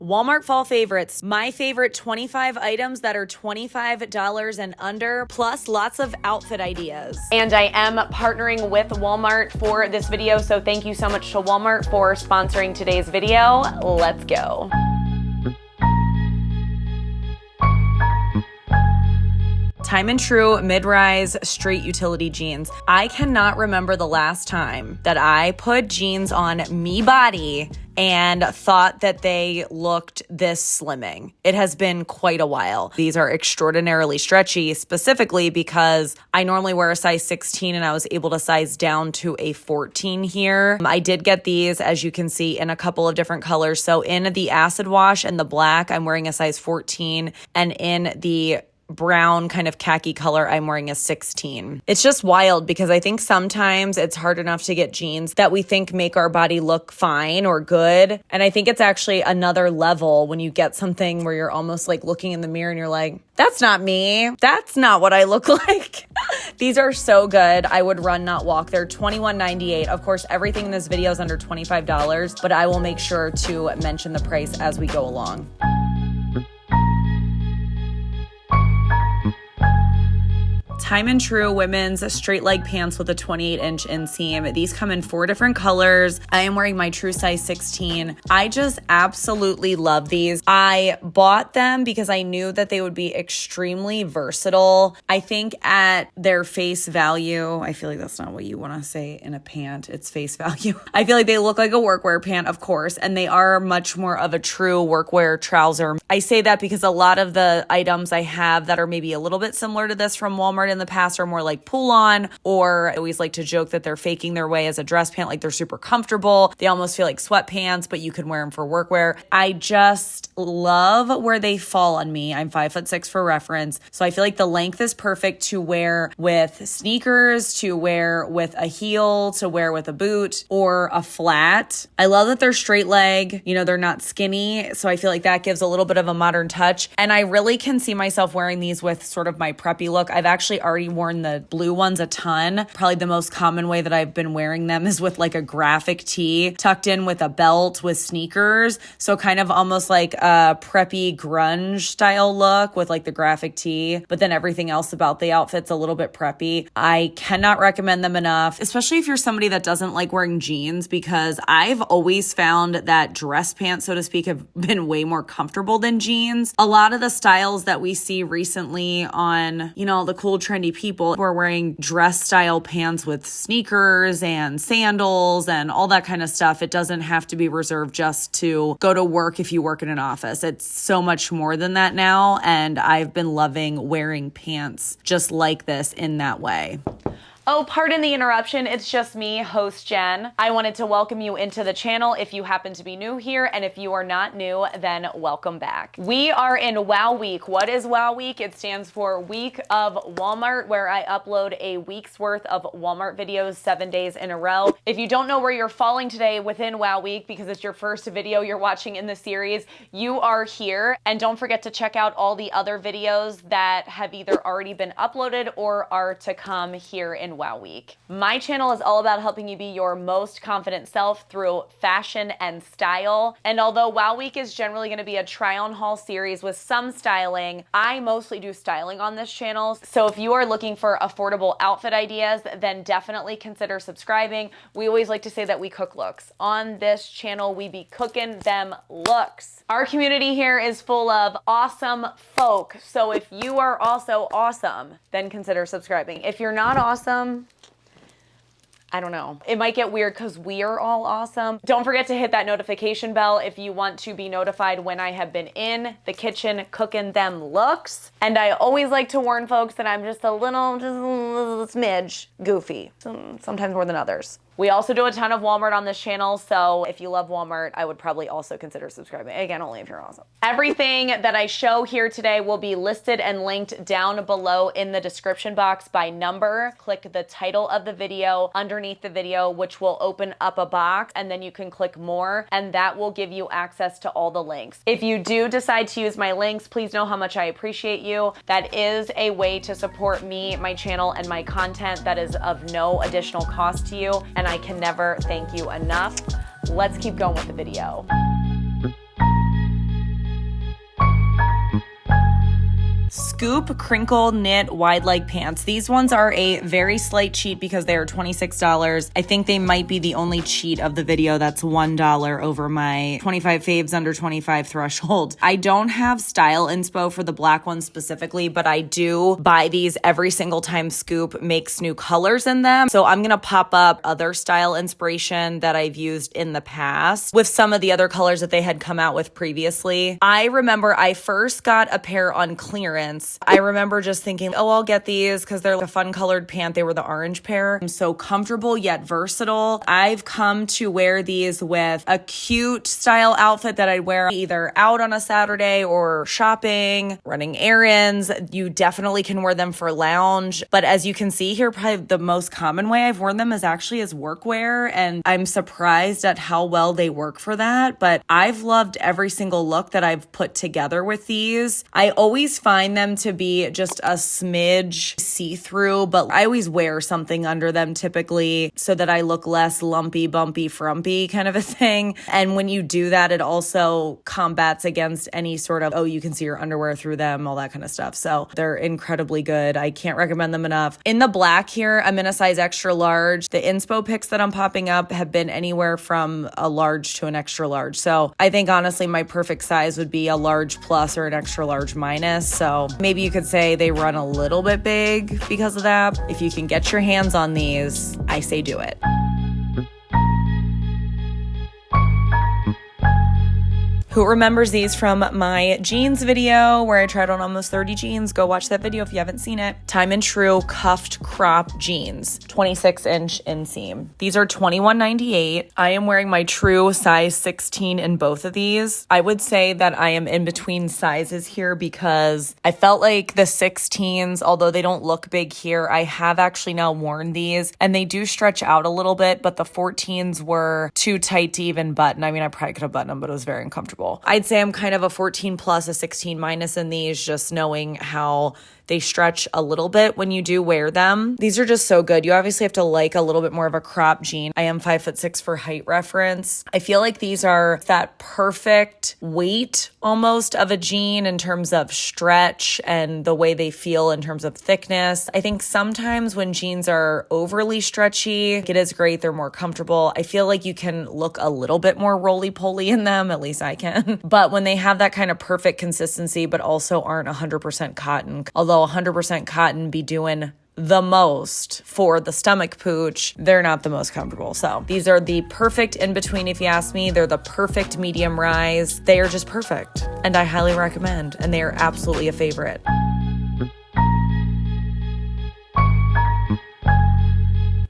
Walmart fall favorites. My favorite 25 items that are $25 and under, plus lots of outfit ideas. And I am partnering with Walmart for this video, so thank you so much to Walmart for sponsoring today's video. Let's go. Time and True MidRise straight utility jeans. I cannot remember the last time that I put jeans on me body and thought that they looked this slimming. It has been quite a while. These are extraordinarily stretchy, specifically because I normally wear a size 16 and I was able to size down to a 14 here. I did get these, as you can see, in a couple of different colors. So in the acid wash and the black, I'm wearing a size 14, and in the brown kind of khaki color, I'm wearing a 16. It's just wild because I think sometimes it's hard enough to get jeans that we think make our body look fine or good. And I think it's actually another level when you get something where you're almost like looking in the mirror and you're like, that's not me. That's not what I look like. These are so good. I would run, not walk. They're $21.98. Of course, everything in this video is under $25, but I will make sure to mention the price as we go along. Time and True women's straight leg pants with a 28-inch inseam. These come in 4 different colors. I am wearing my true size 16. I just absolutely love these. I bought them because I knew that they would be extremely versatile. I think at their face value, I feel like that's not what you want to say in a pant. It's face value. I feel like they look like a workwear pant, of course, and they are much more of a true workwear trouser. I say that because a lot of the items I have that are maybe a little bit similar to this from Walmart in the past are more like pull on, or I always like to joke that they're faking their way as a dress pant, like they're super comfortable. They almost feel like sweatpants, but you can wear them for workwear. I just love where they fall on me. I'm 5'6" for reference. So I feel like the length is perfect to wear with sneakers, to wear with a heel, to wear with a boot or a flat. I love that they're straight leg, you know, they're not skinny. So I feel like that gives a little bit of a modern touch. And I really can see myself wearing these with sort of my preppy look. I've actually already worn the blue ones a ton. Probably the most common way that I've been wearing them is with like a graphic tee tucked in with a belt with sneakers. So kind of almost like a preppy grunge style look with like the graphic tee, but then everything else about the outfit's a little bit preppy. I cannot recommend them enough, especially if you're somebody that doesn't like wearing jeans, because I've always found that dress pants, so to speak, have been way more comfortable than jeans. A lot of the styles that we see recently on, you know, the cool trendy people who are wearing dress style pants with sneakers and sandals and all that kind of stuff. It doesn't have to be reserved just to go to work if you work in an office. It's so much more than that now. And I've been loving wearing pants just like this in that way. Oh, pardon the interruption. It's just me, host Jen. I wanted to welcome you into the channel if you happen to be new here, and if you are not new, then welcome back. We are in Wow Week. What is Wow Week? It stands for Week of Walmart, where I upload a week's worth of Walmart videos 7 days in a row. If you don't know where you're falling today within Wow Week, because it's your first video you're watching in the series, you are here. And don't forget to check out all the other videos that have either already been uploaded or are to come here in Wow Week. My channel is all about helping you be your most confident self through fashion and style. And although Wow Week is generally going to be a try on haul series with some styling, I mostly do styling on this channel. So if you are looking for affordable outfit ideas, then definitely consider subscribing. We always like to say that we cook looks. On this channel, we be cooking them looks. Our community here is full of awesome folk. So if you are also awesome, then consider subscribing. If you're not awesome, I don't know. It might get weird because we are all awesome. Don't forget to hit that notification bell if you want to be notified when I have been in the kitchen cooking them looks. And I always like to warn folks that I'm just a little smidge goofy, sometimes more than others. We also do a ton of Walmart on this channel, so if you love Walmart, I would probably also consider subscribing. Again, only if you're awesome. Everything that I show here today will be listed and linked down below in the description box by number. Click the title of the video underneath the video, which will open up a box, and then you can click more, and that will give you access to all the links. If you do decide to use my links, please know how much I appreciate you. That is a way to support me, my channel, and my content that is of no additional cost to you, and I can never thank you enough. Let's keep going with the video. scoop crinkle knit wide leg pants. These ones are a very slight cheat because they are $26. I think they might be the only cheat of the video that's $1 over my 25 faves under 25 threshold. I don't have style inspo for the black ones specifically, but I do buy these every single time Scoop makes new colors in them. So I'm gonna pop up other style inspiration that I've used in the past with some of the other colors that they had come out with previously. I remember I first got a pair on clearance. I remember just thinking, oh, I'll get these because they're like a fun colored pant. They were the orange pair. So comfortable yet versatile. I've come to wear these with a cute style outfit that I'd wear either out on a Saturday or shopping, running errands. You definitely can wear them for lounge. But as you can see here, probably the most common way I've worn them is actually as workwear. And I'm surprised at how well they work for that. But I've loved every single look that I've put together with these. I always find them to be just a smidge see-through, but I always wear something under them typically so that I look less lumpy, bumpy, frumpy kind of a thing. And when you do that, it also combats against any sort of, oh, you can see your underwear through them, all that kind of stuff. So they're incredibly good. I can't recommend them enough. In the black here, I'm in a size extra large. The inspo pics that I'm popping up have been anywhere from a large to an extra large. So I think honestly, my perfect size would be a large plus or an extra large minus. So maybe you could say they run a little bit big because of that. If you can get your hands on these, I say do it. Who remembers these from my jeans video where I tried on almost 30 jeans? Go watch that video if you haven't seen it. Time and True cuffed crop jeans, 26-inch inseam. These are $21.98. I am wearing my true size 16 in both of these. I would say that I am in between sizes here because I felt like the 16s, although they don't look big here, I have actually now worn these and they do stretch out a little bit, but the 14s were too tight to even button. I mean, I probably could have buttoned them, but it was very uncomfortable. I'd say I'm kind of a 14 plus, a 16 minus in these, just knowing how they stretch a little bit when you do wear them. These are just so good. You obviously have to like a little bit more of a crop jean. I am 5'6" for height reference. I feel like these are that perfect weight almost of a jean in terms of stretch and the way they feel in terms of thickness. I think sometimes when jeans are overly stretchy, it is great. They're more comfortable. I feel like you can look a little bit more roly-poly in them. At least I can. But when they have that kind of perfect consistency, but also aren't 100% cotton, although 100% cotton be doing the most for the stomach pooch, they're not the most comfortable. So these are the perfect in between, if you ask me. They're the perfect medium rise. They are just perfect and I highly recommend, and they are absolutely a favorite.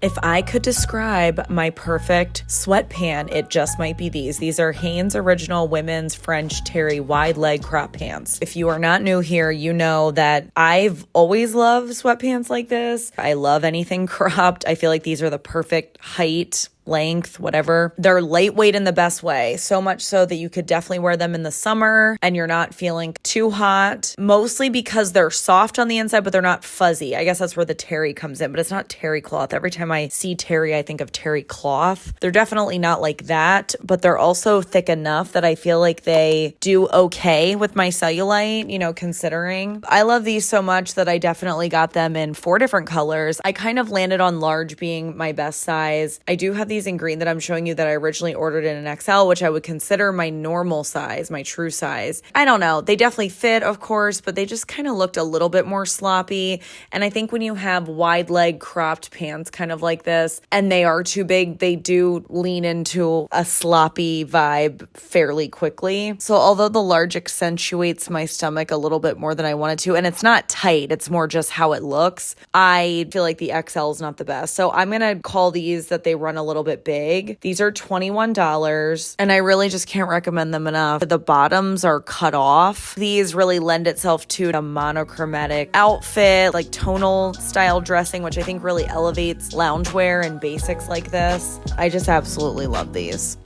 If I could describe my perfect sweatpant, it just might be these. These are Hanes Original Women's French Terry wide leg crop pants. If you are not new here, you know that I've always loved sweatpants like this. I love anything cropped. I feel like these are the perfect height, length, whatever. They're lightweight in the best way, so much so that you could definitely wear them in the summer and you're not feeling too hot, mostly because they're soft on the inside, but they're not fuzzy. I guess that's where the terry comes in, but it's not terry cloth. Every time I see terry, I think of terry cloth. They're definitely not like that, but they're also thick enough that I feel like they do okay with my cellulite, you know, considering. I love these so much that I definitely got them in 4 different colors. I kind of landed on large being my best size. I do have these in green that I'm showing you that I originally ordered in an XL, which I would consider my normal size, my true size. I don't know. They definitely fit, of course, but they just kind of looked a little bit more sloppy. And I think when you have wide leg cropped pants kind of like this, and they are too big, they do lean into a sloppy vibe fairly quickly. So although the large accentuates my stomach a little bit more than I wanted to, and it's not tight, it's more just how it looks, I feel like the XL is not the best. So I'm going to call these that they run a little bit big. These are $21 and I really just can't recommend them enough. The bottoms are cut off. These really lend itself to a monochromatic outfit, like tonal style dressing, which I think really elevates loungewear and basics like this. I just absolutely love these.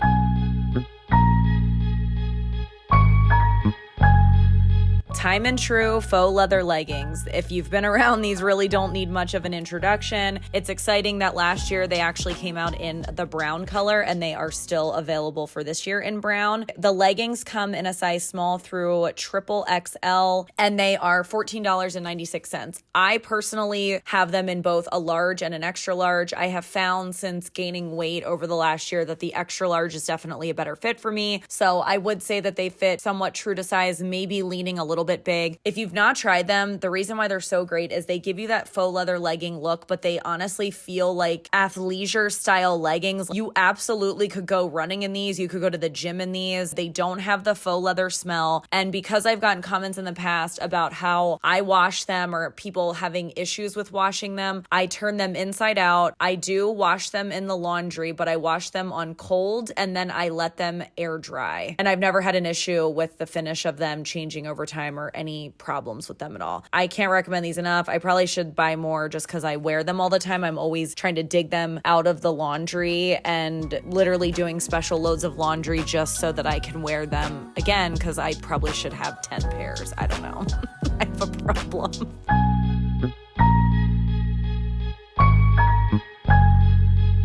Time and True faux leather leggings. If you've been around, these really don't need much of an introduction. It's exciting that last year they actually came out in the brown color and they are still available for this year in brown. The leggings come in a size small through triple XL and they are $14.96. I personally have them in both a large and an extra large. I have found since gaining weight over the last year that the extra large is definitely a better fit for me. So I would say that they fit somewhat true to size, maybe leaning a little bit big. If you've not tried them, the reason why they're so great is they give you that faux leather legging look, but they honestly feel like athleisure style leggings. You absolutely could go running in these. You could go to the gym in these. They don't have the faux leather smell. And because I've gotten comments in the past about how I wash them or people having issues with washing them, I turn them inside out. I do wash them in the laundry, but I wash them on cold and then I let them air dry. And I've never had an issue with the finish of them changing over time or any problems with them at all. I can't recommend these enough. I probably should buy more just because I wear them all the time. I'm always trying to dig them out of the laundry and literally doing special loads of laundry just so that I can wear them again because I probably should have 10 pairs. I don't know. I have a problem.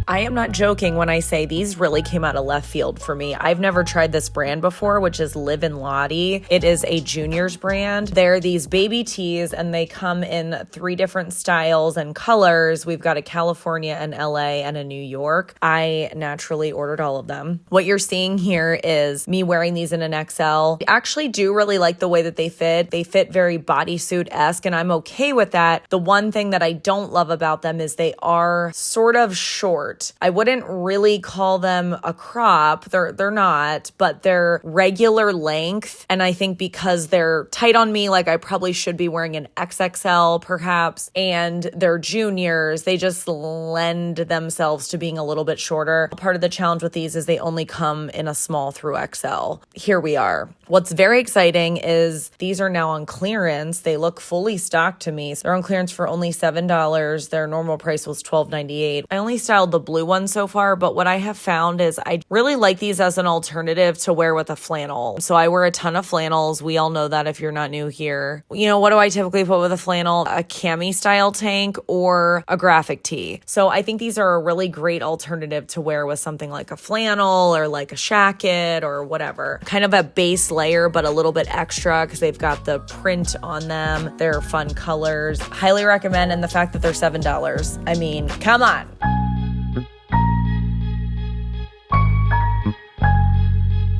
I am not joking when I say these really came out of left field for me. I've never tried this brand before, which is Live and Lottie. It is a juniors brand. They're these baby tees and they come in 3 different styles and colors. We've got a California, an LA, and a New York. I naturally ordered all of them. What you're seeing here is me wearing these in an XL. I actually do really like the way that they fit. They fit very bodysuit-esque and I'm okay with that. The one thing that I don't love about them is they are sort of short. I wouldn't really call them a crop. They're not, but they're regular length. And I think because they're tight on me, like I probably should be wearing an XXL perhaps, and they're juniors, they just lend themselves to being a little bit shorter. Part of the challenge with these is they only come in a small through XL. Here we are. What's very exciting is these are now on clearance. They look fully stocked to me. So they're on clearance for only $7. Their normal price was $12.98. I only styled the blue one so far, but what I have found is I really like these as an alternative to wear with a flannel. So I wear a ton of flannels. We all know that if you're not new here. You know, what do I typically put with a flannel? A cami style tank or a graphic tee. So I think these are a really great alternative to wear with something like a flannel or like a shacket or whatever. Kind of a base layer, but a little bit extra because they've got the print on them. They're fun colors. Highly recommend. And the fact that they're $7. I mean, come on.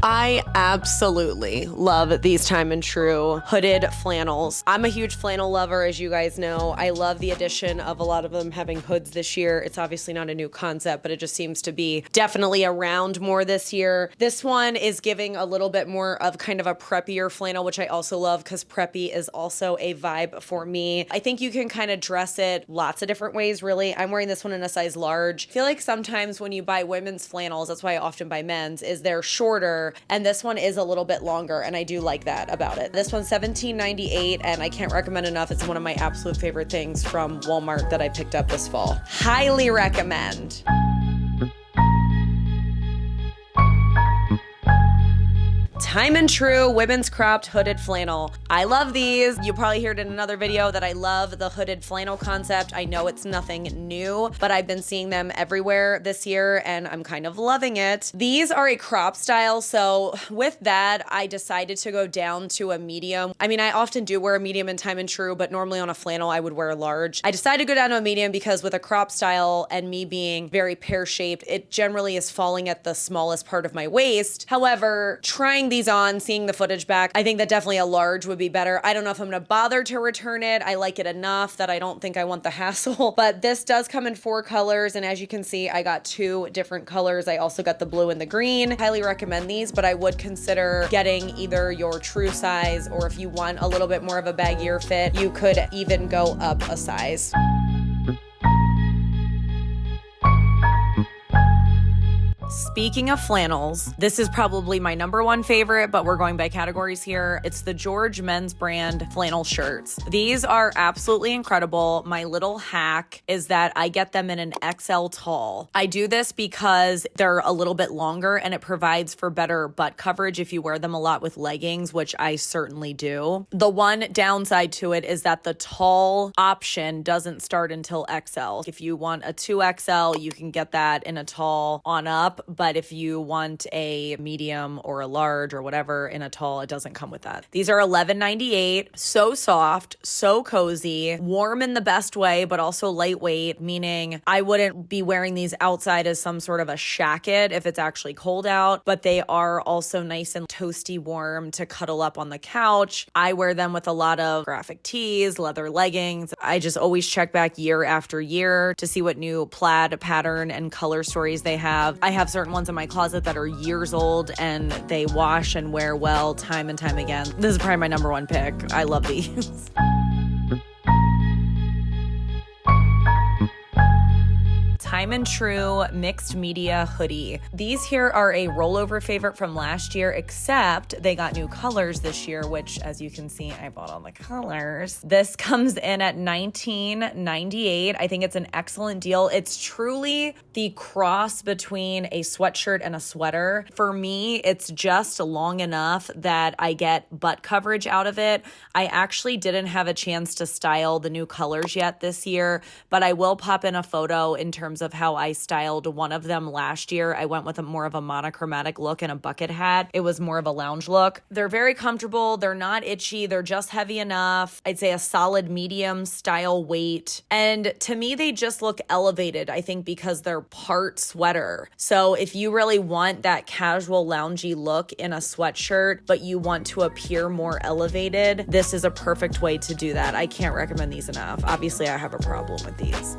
I absolutely love these Time and True hooded flannels. I'm a huge flannel lover, as you guys know. I love the addition of a lot of them having hoods this year. It's obviously not a new concept, but it just seems to be definitely around more this year. This one is giving a little bit more of kind of a preppier flannel, which I also love because preppy is also a vibe for me. I think you can kind of dress it lots of different ways, really. I'm wearing this one in a size large. I feel like sometimes when you buy women's flannels, that's why I often buy men's, is they're shorter. And this one is a little bit longer, and I do like that about it. This one's $17.98, and I can't recommend enough. It's one of my absolute favorite things from Walmart that I picked up this fall. Highly recommend. Time and True women's cropped hooded flannel. I love these. You'll probably hear it in another video that I love the hooded flannel concept. I know it's nothing new, but I've been seeing them everywhere this year and I'm kind of loving it. These are a crop style, so with that, I decided to go down to a medium. I mean, I often do wear a medium in Time and True, but normally on a flannel, I would wear a large. I decided to go down to a medium because with a crop style and me being very pear-shaped, it generally is falling at the smallest part of my waist. However, trying these on, seeing the footage back, I think that definitely a large would be better. I don't know if I'm gonna bother to return it. I like it enough that I don't think I want the hassle, but this does come in 4 colors. And as you can see, I got 2 different colors. I also got the blue and the green. Highly recommend these, but I would consider getting either your true size, or if you want a little bit more of a baggier fit, you could even go up a size. Speaking of flannels, this is probably my number one favorite, but we're going by categories here. It's the George men's brand flannel shirts. These are absolutely incredible. My little hack is that I get them in an XL tall. I do this because they're a little bit longer and it provides for better butt coverage if you wear them a lot with leggings, which I certainly do. The one downside to it is that the tall option doesn't start until XL. If you want a 2XL, you can get that in a tall on up, but if you want a medium or a large or whatever in a tall, it doesn't come with that. These are $11.98. So soft, so cozy, warm in the best way, but also lightweight, meaning I wouldn't be wearing these outside as some sort of a shacket if it's actually cold out, but they are also nice and toasty warm to cuddle up on the couch. I wear them with a lot of graphic tees, leather leggings. I just always check back year after year to see what new plaid pattern and color stories they have. I have certain ones in my closet that are years old and they wash and wear well time and time again. This is probably my number one pick. I love these. Time and True mixed media hoodie. These here are a rollover favorite from last year, except they got new colors this year, which as you can see, I bought all the colors. This comes in at $19.98. I think it's an excellent deal. It's truly the cross between a sweatshirt and a sweater. For me, it's just long enough that I get butt coverage out of it. I actually didn't have a chance to style the new colors yet this year, but I will pop in a photo in terms of how I styled one of them last year. I went with more of a monochromatic look and a bucket hat. It was more of a lounge look. They're very comfortable. They're not itchy. They're just heavy enough. I'd say a solid medium style weight. And to me, they just look elevated, I think, because they're part sweater. So if you really want that casual loungy look in a sweatshirt, but you want to appear more elevated, this is a perfect way to do that. I can't recommend these enough. Obviously, I have a problem with these.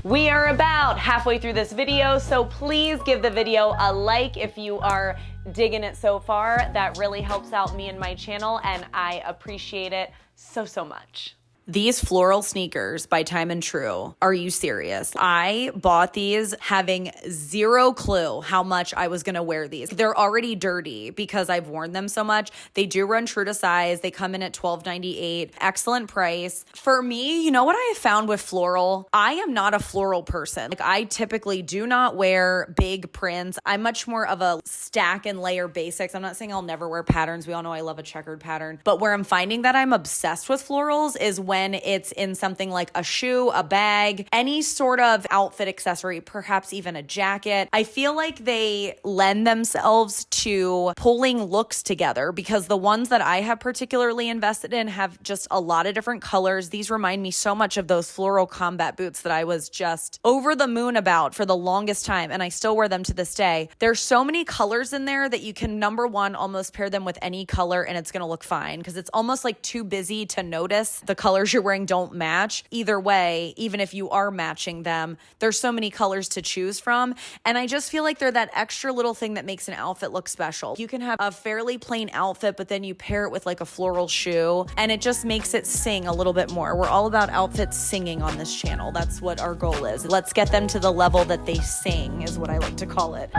We are about halfway through this video, so please give the video a like if you are digging it so far. That really helps out me and my channel, and I appreciate it so much. These floral sneakers by Time and True, are you serious? I bought these having zero clue how much I was gonna wear these. They're already dirty because I've worn them so much. They do run true to size. They come in at $12.98. Excellent price. For me, you know what I have found with floral? I am not a floral person. Like, I typically do not wear big prints. I'm much more of a stack and layer basics. I'm not saying I'll never wear patterns. We all know I love a checkered pattern. But where I'm finding that I'm obsessed with florals is when it's in something like a shoe, a bag, any sort of outfit accessory, perhaps even a jacket. I feel like they lend themselves to pulling looks together because the ones that I have particularly invested in have just a lot of different colors. These remind me so much of those floral combat boots that I was just over the moon about for the longest time, and I still wear them to this day. There's so many colors in there that you can, number one, almost pair them with any color and it's gonna look fine because it's almost like too busy to notice the colors you're wearing don't match. Either way, even if you are matching them, there's so many colors to choose from. And I just feel like they're that extra little thing that makes an outfit look special. You can have a fairly plain outfit, but then you pair it with like a floral shoe and it just makes it sing a little bit more. We're all about outfits singing on this channel. That's what our goal is. Let's get them to the level that they sing, is what I like to call it.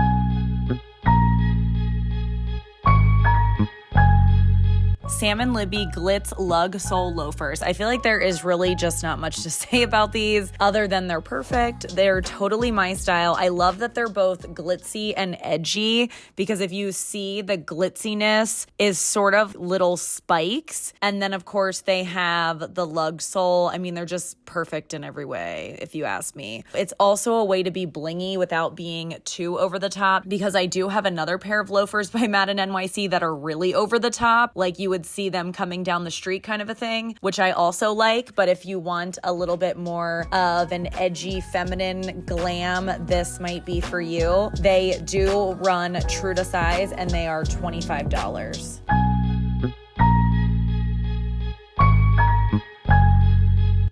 Salmon Libby Glitz Lug Sole Loafers. I feel like there is really just not much to say about these other than they're perfect. They're totally my style. I love that they're both glitzy and edgy because if you see, the glitziness is sort of little spikes. And then of course they have the lug sole. I mean, they're just perfect in every way, if you ask me. It's also a way to be blingy without being too over the top because I do have another pair of loafers by Madden NYC that are really over the top. Like you would see them coming down the street kind of a thing, which I also like. But if you want a little bit more of an edgy feminine glam, this might be for you. They do run true to size and they are $25.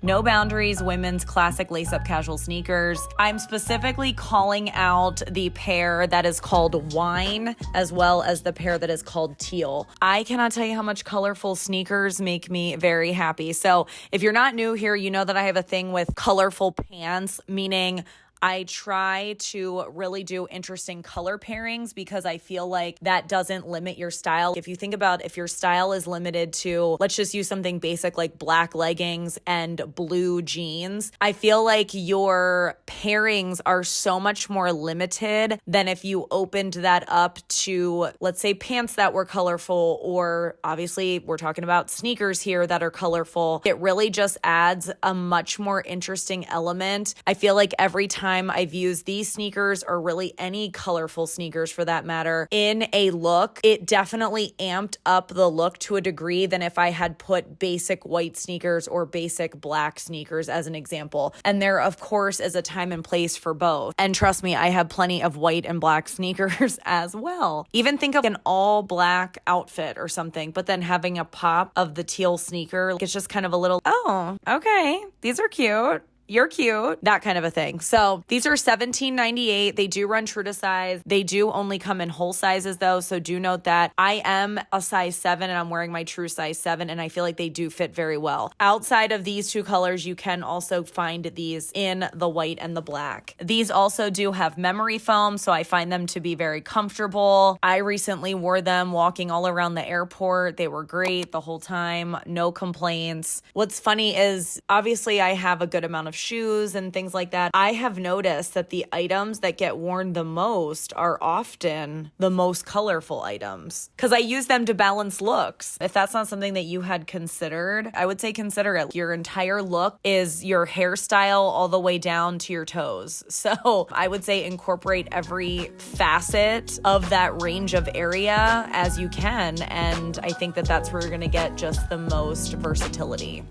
No Boundaries women's classic lace-up casual sneakers. I'm specifically calling out the pair that is called Wine as well as the pair that is called Teal. I cannot tell you how much colorful sneakers make me very happy. So if you're not new here, you know that I have a thing with colorful pants, meaning I try to really do interesting color pairings because I feel like that doesn't limit your style. If you think about if your style is limited to, let's just use something basic like black leggings and blue jeans, I feel like your pairings are so much more limited than if you opened that up to, let's say, pants that were colorful, or obviously we're talking about sneakers here that are colorful. It really just adds a much more interesting element. I feel like every time I've used these sneakers, or really any colorful sneakers for that matter, in a look, it definitely amped up the look to a degree than if I had put basic white sneakers or basic black sneakers as an example. And there, of course, is a time and place for both. And trust me, I have plenty of white and black sneakers as well. Even think of an all black outfit or something, but then having a pop of the teal sneaker. It's just kind of a little, oh, okay, these are cute. You're cute, that kind of a thing. So these are $17.98. They do run true to size. They do only come in whole sizes though. So do note that I am a size 7 and I'm wearing my true size 7, and I feel like they do fit very well. Outside of these two colors, you can also find these in the white and the black. These also do have memory foam, so I find them to be very comfortable. I recently wore them walking all around the airport. They were great the whole time, no complaints. What's funny is obviously I have a good amount of shoes and things like that. I have noticed that the items that get worn the most are often the most colorful items because I use them to balance looks. If that's not something that you had considered, I would say consider it. Your entire look is your hairstyle all the way down to your toes. So I would say incorporate every facet of that range of area as you can. And I think that that's where you're going to get just the most versatility.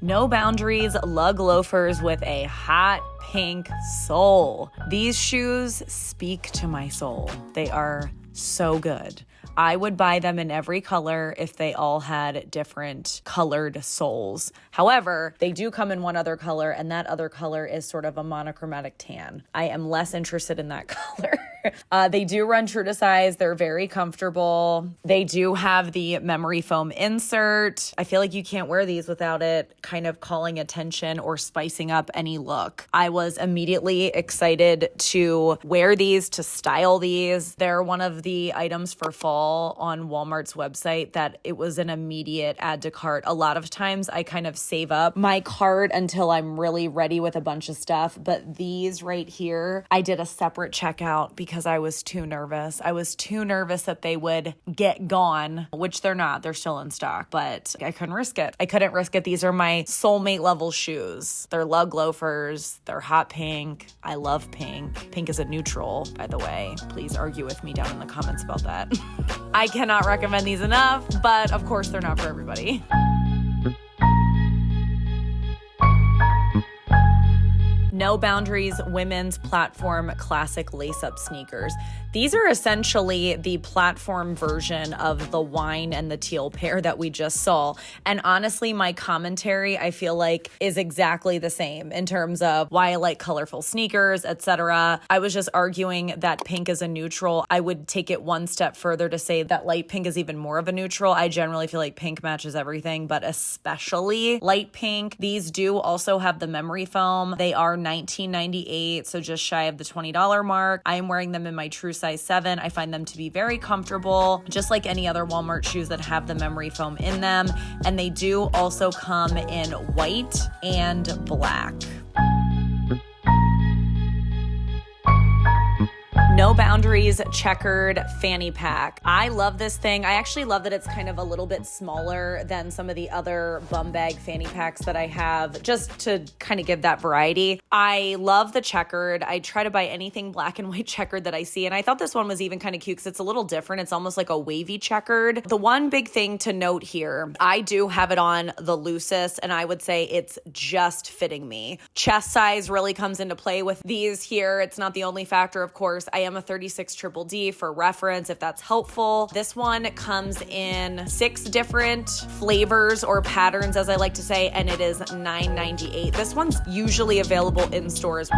No Boundaries lug loafers with a hot pink sole. These shoes speak to my soul. They are so good. I would buy them in every color if they all had different colored soles. However, they do come in one other color, and that other color is sort of a monochromatic tan. I am less interested in that color. They do run true to size. They're very comfortable. They do have the memory foam insert. I feel like you can't wear these without it kind of calling attention or spicing up any look. I was immediately excited to wear these, to style these. They're one of the items for fall on Walmart's website that it was an immediate add to cart. A lot of times I kind of save up my cart until I'm really ready with a bunch of stuff, but these right here, I did a separate checkout because I was too nervous. I was too nervous that they would get gone, which they're not. They're still in stock, but I couldn't risk it. I couldn't risk it. These are my soulmate level shoes. They're lug loafers. They're hot pink. I love pink. Pink is a neutral, by the way. Please argue with me down in the comments about that. I cannot recommend these enough, but of course they're not for everybody. No Boundaries women's platform classic lace-up sneakers. These are essentially the platform version of the wine and the teal pair that we just saw. And honestly, my commentary, I feel like, is exactly the same in terms of why I like colorful sneakers, etc. I was just arguing that pink is a neutral. I would take it one step further to say that light pink is even more of a neutral. I generally feel like pink matches everything, but especially light pink. These do also have the memory foam. They are $19.98, so just shy of the $20 mark. I am wearing them in my true size 7. I find them to be very comfortable, just like any other Walmart shoes that have the memory foam in them. And they do also come in white and black. No Boundaries checkered fanny pack. I love this thing. I actually love that it's kind of a little bit smaller than some of the other bum bag fanny packs that I have, just to kind of give that variety. I love the checkered. I try to buy anything black and white checkered that I see, and I thought this one was even kind of cute because it's a little different. It's almost like a wavy checkered. The one big thing to note here, I do have it on the loosest, and I would say it's just fitting me. Chest size really comes into play with these here. It's not the only factor, of course. I am a 36 triple D for reference, if that's helpful. This one comes in 6 different flavors or patterns, as I like to say, and it is $9.98. This one's usually available in stores.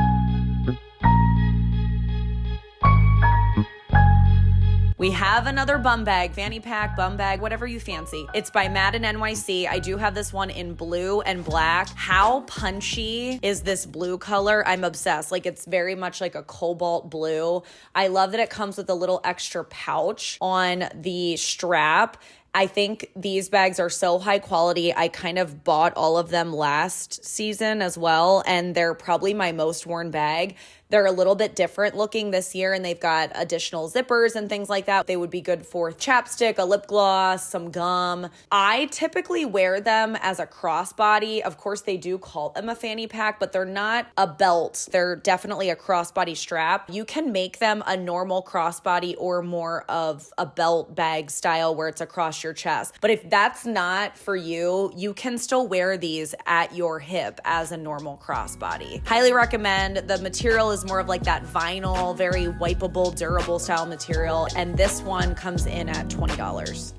We have another bum bag, fanny pack, bum bag, whatever you fancy. It's by Madden NYC. I do have this one in blue and black. How punchy is this blue color? I'm obsessed. Like, it's very much like a cobalt blue. I love that it comes with a little extra pouch on the strap. I think these bags are so high quality. I kind of bought all of them last season as well, and they're probably my most worn bag. They're a little bit different looking this year, and they've got additional zippers and things like that. They would be good for chapstick, a lip gloss, some gum. I typically wear them as a crossbody. Of course, they do call them a fanny pack, but they're not a belt. They're definitely a crossbody strap. You can make them a normal crossbody or more of a belt bag style where it's across your chest. But if that's not for you, you can still wear these at your hip as a normal crossbody. Highly recommend. The material is more of like that vinyl, very wipeable, durable style material. And this one comes in at $20.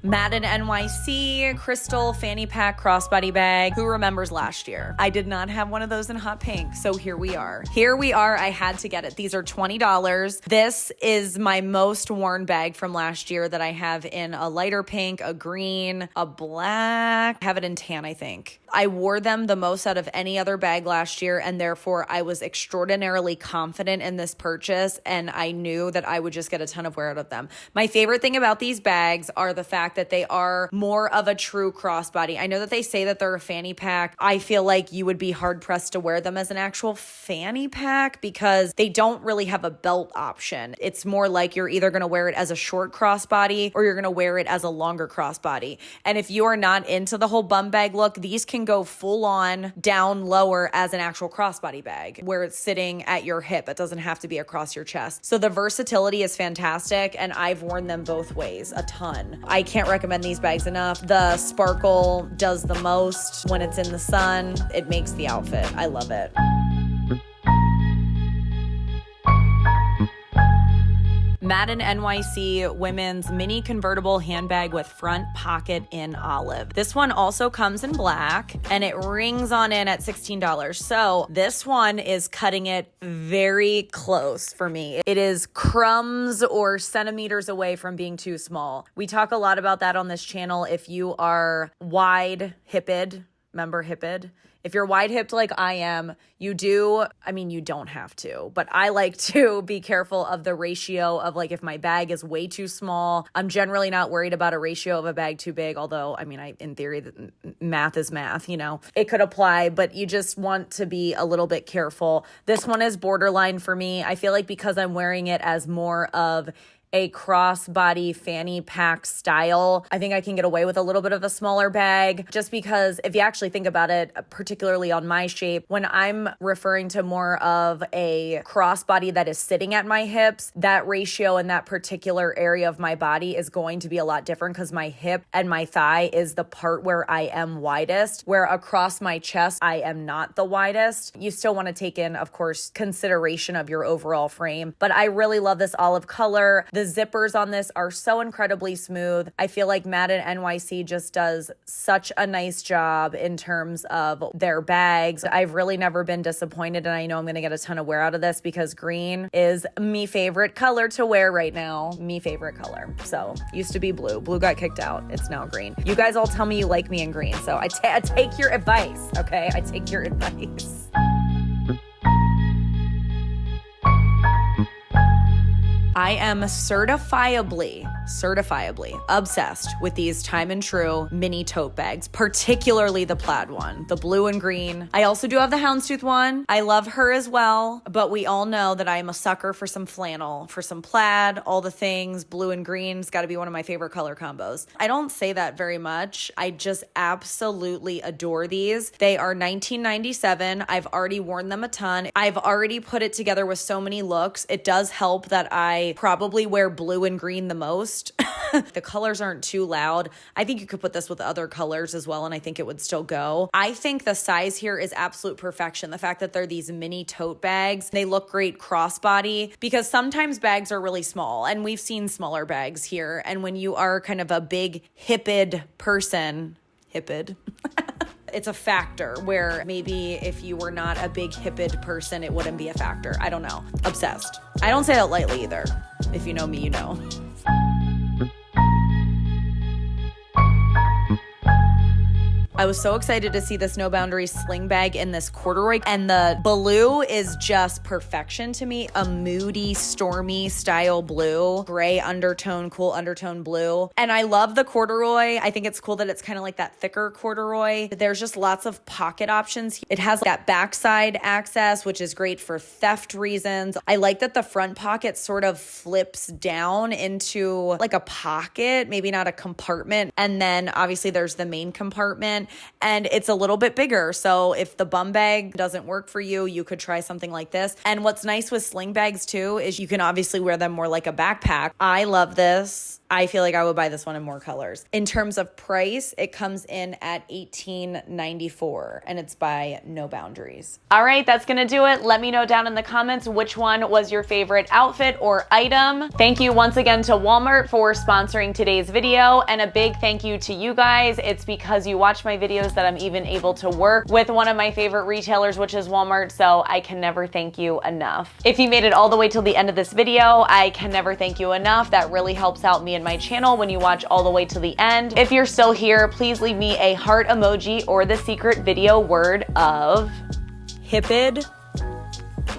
Madden NYC crystal fanny pack crossbody bag. Who remembers last year? I did not have one of those in hot pink, so here we are. Here we are. I had to get it. These are $20. This is my most worn bag from last year that I have in a lighter pink, a green, a black. I have it in tan, I think. I wore them the most out of any other bag last year, and therefore I was extraordinarily confident in this purchase, and I knew that I would just get a ton of wear out of them. My favorite thing about these bags are the fact that they are more of a true crossbody. I know that they say that they're a fanny pack. I feel like you would be hard pressed to wear them as an actual fanny pack because they don't really have a belt option. It's more like you're either going to wear it as a short crossbody or you're going to wear it as a longer crossbody. And if you are not into the whole bum bag look, these can go full on down lower as an actual crossbody bag where it's sitting at your hip. It doesn't have to be across your chest. So the versatility is fantastic, and I've worn them both ways a ton. I can't recommend these bags enough. The sparkle does the most when it's in the sun. It makes the outfit. I love it. Madden NYC women's mini convertible handbag with front pocket in olive. This one also comes in black, and it rings on in at $16. So this one is cutting it very close for me. It is crumbs or centimeters away from being too small. We talk a lot about that on this channel. If you are wide-hipped, remember hipped? If you're wide-hipped like I am, you don't have to, but I like to be careful of the ratio of like if my bag is way too small. I'm generally not worried about a ratio of a bag too big, although, in theory, math is math, it could apply, but you just want to be a little bit careful. This one is borderline for me. I feel like because I'm wearing it as more of a crossbody fanny pack style, I think I can get away with a little bit of a smaller bag just because if you actually think about it, particularly on my shape, when I'm referring to more of a crossbody that is sitting at my hips, that ratio in that particular area of my body is going to be a lot different because my hip and my thigh is the part where I am widest, where across my chest, I am not the widest. You still want to take in, of course, consideration of your overall frame, but I really love this olive color. The zippers on this are so incredibly smooth. I feel like Madden NYC just does such a nice job in terms of their bags. I've really never been disappointed, and I know I'm going to get a ton of wear out of this because green is me favorite color to wear right now. Me favorite color. So used to be blue. Blue got kicked out. It's now green. You guys all tell me you like me in green, so I take your advice, okay? I take your advice. I am certifiably obsessed with these time and true mini tote bags, particularly the plaid one, the blue and green. I also do have the houndstooth one. I love her as well, but we all know that I am a sucker for some flannel, for some plaid, all the things. Blue and green's got to be one of my favorite color combos. I don't say that very much. I just absolutely adore these. They are $19.97. I've already worn them a ton. I've already put it together with so many looks. It does help that I probably wear blue and green the most. most. The colors aren't too loud. I think you could put this with other colors as well, and I think it would still go. I think the size here is absolute perfection. The fact that they're these mini tote bags, they look great crossbody, because sometimes bags are really small, and we've seen smaller bags here. And when you are kind of a big hipped person, it's a factor where maybe if you were not a big hipped person, it wouldn't be a factor. I don't know. Obsessed. I don't say that lightly either. If you know me, you know. I was so excited to see this No Boundaries sling bag in this corduroy, and the blue is just perfection to me. A moody, stormy style blue, gray undertone, cool undertone blue. And I love the corduroy. I think it's cool that it's kind of like that thicker corduroy. There's just lots of pocket options. It has that backside access, which is great for theft reasons. I like that the front pocket sort of flips down into like a pocket, maybe not a compartment. And then obviously there's the main compartment, and it's a little bit bigger. So if the bum bag doesn't work for you, you could try something like this. And what's nice with sling bags too is you can obviously wear them more like a backpack. I love this. I feel like I would buy this one in more colors. In terms of price, it comes in at $18.94, and it's by No Boundaries. All right, that's gonna do it. Let me know down in the comments which one was your favorite outfit or item. Thank you once again to Walmart for sponsoring today's video, and a big thank you to you guys. It's because you watch my videos that I'm even able to work with one of my favorite retailers, which is Walmart, so I can never thank you enough. If you made it all the way till the end of this video, I can never thank you enough. That really helps out me and my channel when you watch all the way to the end. If you're still here, please leave me a heart emoji or the secret video word of Hipped.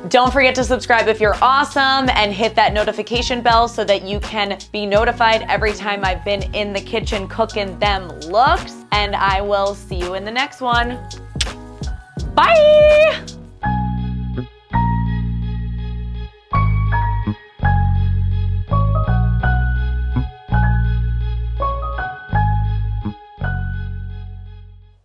Don't forget to subscribe if you're awesome, and hit that notification bell so that you can be notified every time I've been in the kitchen cooking them looks. And I will see you in the next one.